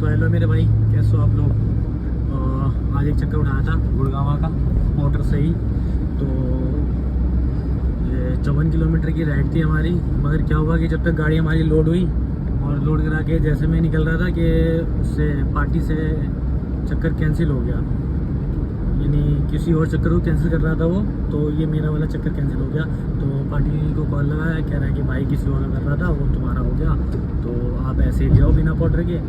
तो हेलो मेरे भाई, कैसे हो आप लोग। आज एक चक्कर उठाया था गुड़गांव का मोटर से ही। तो ये 54 किलोमीटर की राइड थी हमारी। मगर क्या हुआ कि जब तक गाड़ी हमारी लोड हुई और लोड करा के जैसे मैं निकल रहा था कि उससे पार्टी से चक्कर कैंसिल हो गया, यानी किसी और चक्कर को कैंसिल कर रहा था वो, तो ये मेरा वाला चक्कर कैंसिल हो गया। तो पार्टी को कॉल लगाया, कह रहा है कि भाई किसी और का कर रहा था वो तुम्हारा हो गया, तो आप ऐसे ही ले आओ बिना पोर्टर के।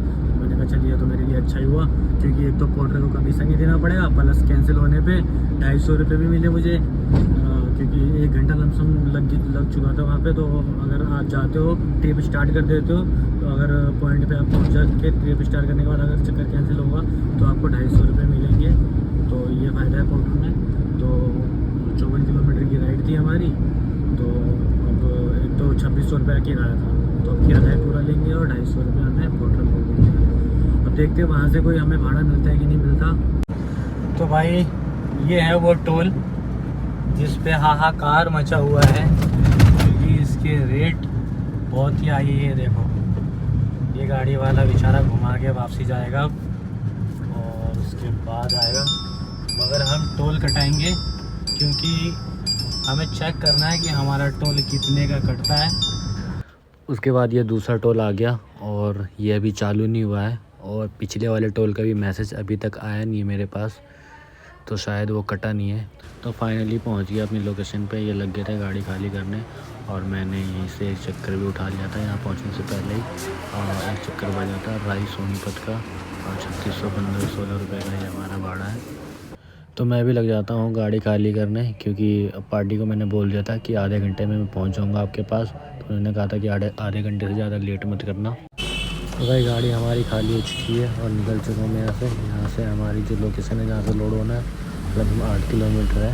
मैंने कहा चलिए तो मेरे लिए अच्छा ही हुआ, क्योंकि एक तो पोर्टर को कमीशन नहीं देना पड़ेगा, प्लस कैंसिल होने पे 250 रुपये भी मिले मुझे, क्योंकि 1 घंटा लमसम लग चुका था वहाँ पे। तो अगर आप जाते हो ट्रिप स्टार्ट कर देते हो, तो अगर पॉइंट पे आप पहुँच जाके ट्रिप स्टार्ट करने के बाद अगर चक्कर कैंसिल होगा तो आपको 250 रुपये मिलेंगे। तो ये फ़ायदा है पोर्टर में। तो 54 किलोमीटर की राइड थी हमारी। तो अब एक तो 2600 रुपये किराया था, तो अब किराया पूरा लेंगे और 250 रुपये हमें पोर्टर को देंगे। अब देखते हैं वहाँ से कोई हमें भाड़ा मिलता है कि नहीं मिलता। तो भाई ये है वो टोल जिस पे हाहाकार मचा हुआ है, क्योंकि इसके रेट बहुत ही आई है। देखो ये गाड़ी वाला बेचारा घुमा के वापसी जाएगा और उसके बाद आएगा, मगर हम टोल कटाएंगे क्योंकि हमें चेक करना है कि हमारा टोल कितने का कटता है। उसके बाद ये दूसरा टोल आ गया और ये अभी चालू नहीं हुआ है, और पिछले वाले टोल का भी मैसेज अभी तक आया नहीं है मेरे पास, तो शायद वो कटा नहीं है। तो फाइनली पहुंच गया अपनी लोकेशन पे। ये लग गए थे गाड़ी खाली करने, और मैंने यहीं से एक चक्कर भी उठा लिया था यहाँ पहुंचने से पहले ही। और एक चक्कर बजा था राई सोनीपत का, और 3615-16 रुपये का ये हमारा भाड़ा है। तो मैं भी लग जाता हूँ गाड़ी खाली करने, क्योंकि पार्टी को मैंने बोल दिया था कि आधे घंटे में मैं पहुँच जाऊँगा आपके पास। तो उन्होंने कहा था कि आधे घंटे से ज़्यादा लेट मत करना। तो भाई गाड़ी हमारी खाली हो चुकी है और निकल चुका हूँ मैं यहाँ से हमारी जो लोकेशन है जहाँ से लोड होना है, लगभग 8 किलोमीटर है।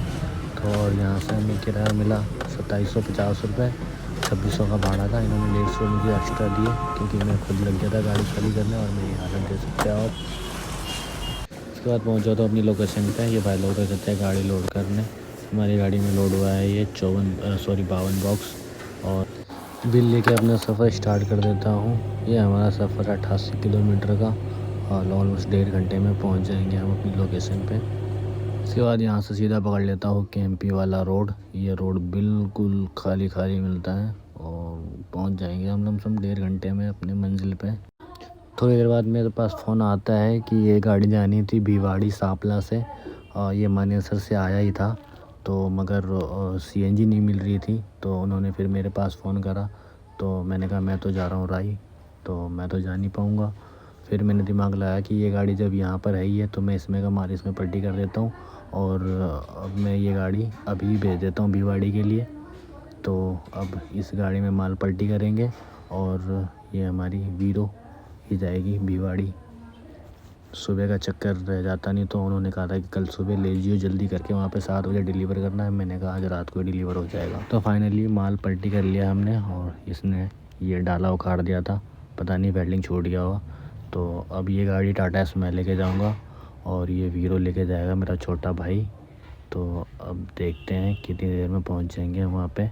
तो और यहाँ से हमें किराया मिला 2750 रुपये। 2600 का भाड़ा था, इन्होंने 150 मुझे एक्स्ट्रा दिए क्योंकि मैं खुद लग गया था गाड़ी खाली करने, और मेरी हालत दे सकते हो आप। उसके बाद पहुँचा तो अपनी लोकेशन पे। ये भाई लोग कर सकते हैं गाड़ी लोड करने। हमारी गाड़ी में लोड हुआ है ये 52 बॉक्स, और बिल लेके अपना सफ़र स्टार्ट कर देता हूँ। ये हमारा सफ़र 88 किलोमीटर का, और ऑलमोस्ट 1.5 घंटे में पहुँच जाएंगे हम अपनी लोकेशन पे। उसके बाद यहाँ से सीधा पकड़ लेता हूँ केएमपी वाला रोड। ये रोड बिल्कुल खाली खाली मिलता है, और पहुँच जाएंगे हम लमसम 1.5 घंटे में अपने मंजिल पे। थोड़ी देर बाद मेरे पास फ़ोन आता है कि ये गाड़ी जानी थी भिवाड़ी सांपला से, और ये मानेसर से आया ही था, तो मगर सीएनजी नहीं मिल रही थी। तो उन्होंने फिर मेरे पास फ़ोन करा, तो मैंने कहा मैं तो जा रहा हूँ राई, तो मैं तो जा नहीं पाऊँगा। फिर मैंने दिमाग लगाया कि ये गाड़ी जब यहाँ पर है ही है, तो मैं इसमें का माल इसमें पलटी कर देता हूँ, और अब मैं ये गाड़ी अभी भेज देता हूँ भिवाड़ी के लिए। तो अब इस गाड़ी में माल पलटी करेंगे, और ये हमारी वीरो ही जाएगी भिवाड़ी। सुबह का चक्कर रह जाता नहीं, तो उन्होंने कहा था कि कल सुबह ले जियो जल्दी करके, वहाँ पे 7 बजे डिलीवर करना है। मैंने कहा आज रात को डिलीवर हो जाएगा। तो फाइनली माल पलटी कर लिया हमने, और इसने ये डाला उखाड़ दिया था, पता नहीं वेल्डिंग छूट गया हुआ। तो अब ये गाड़ी टाटा एस मैं लेके जाऊँगा, और ये वीरो लेके जाएगा मेरा छोटा भाई। तो अब देखते हैं कितनी देर में पहुँच जाएंगे वहाँ पर।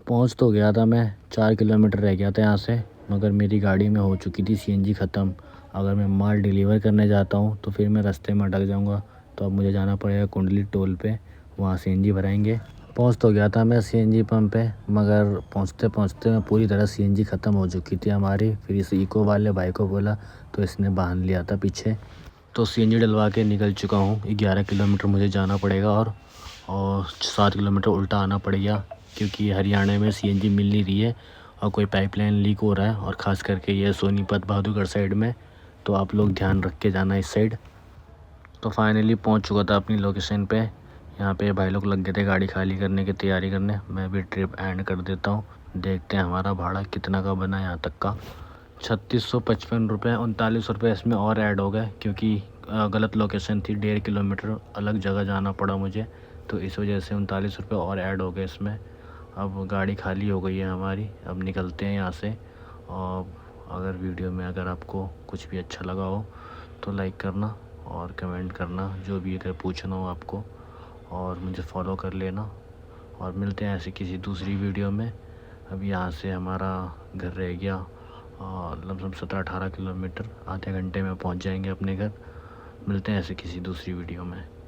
पहुँच तो गया था मैं, 4 किलोमीटर रह गया था यहाँ से, मगर मेरी गाड़ी में हो चुकी थी सीएनजी ख़त्म। अगर मैं माल डिलीवर करने जाता हूँ तो फिर मैं रास्ते में अटक जाऊँगा। तो अब मुझे जाना पड़ेगा कुंडली टोल पे, वहाँ सीएनजी भराएंगे। पहुँच तो गया था मैं सीएनजी पंप पे, मगर पहुँचते पहुँचते मैं पूरी तरह सीएनजी ख़त्म हो चुकी थी हमारी। फिर इस इको वाले भाई को बोला, तो इसने बांध लिया था पीछे। तो सीएनजी डलवा के निकल चुका हूँ। 11 किलोमीटर मुझे जाना पड़ेगा, और 7 किलोमीटर उल्टा आना पड़ेगा, क्योंकि हरियाणा में सीएनजी मिल नहीं रही है, और कोई पाइपलाइन लीक हो रहा है, और ख़ास करके ये सोनीपत बहादुरगढ़ साइड में। तो आप लोग ध्यान रख के जाना इस साइड। तो फाइनली पहुंच चुका था अपनी लोकेशन पे। यहाँ पे भाई लोग लग गए थे गाड़ी खाली करने की तैयारी करने। मैं भी ट्रिप एंड कर देता हूँ, देखते हैं हमारा भाड़ा कितना का बना यहाँ तक का। 3655 रुपये, 39 रुपये इसमें और ऐड हो गए, क्योंकि गलत लोकेशन थी, 1.5 किलोमीटर अलग जगह जाना पड़ा मुझे, तो इस वजह से 39 रुपये और ऐड हो गए इसमें। अब गाड़ी खाली हो गई है हमारी, अब निकलते हैं यहाँ से। और अगर वीडियो में अगर आपको कुछ भी अच्छा लगा हो तो लाइक करना और कमेंट करना, जो भी अगर पूछना हो आपको, और मुझे फॉलो कर लेना। और मिलते हैं ऐसे किसी दूसरी वीडियो में। अब यहाँ से हमारा घर रह गया और लमसम 17-18 किलोमीटर आधे घंटे में पहुंच जाएंगे अपने घर। मिलते हैं ऐसे किसी दूसरी वीडियो में।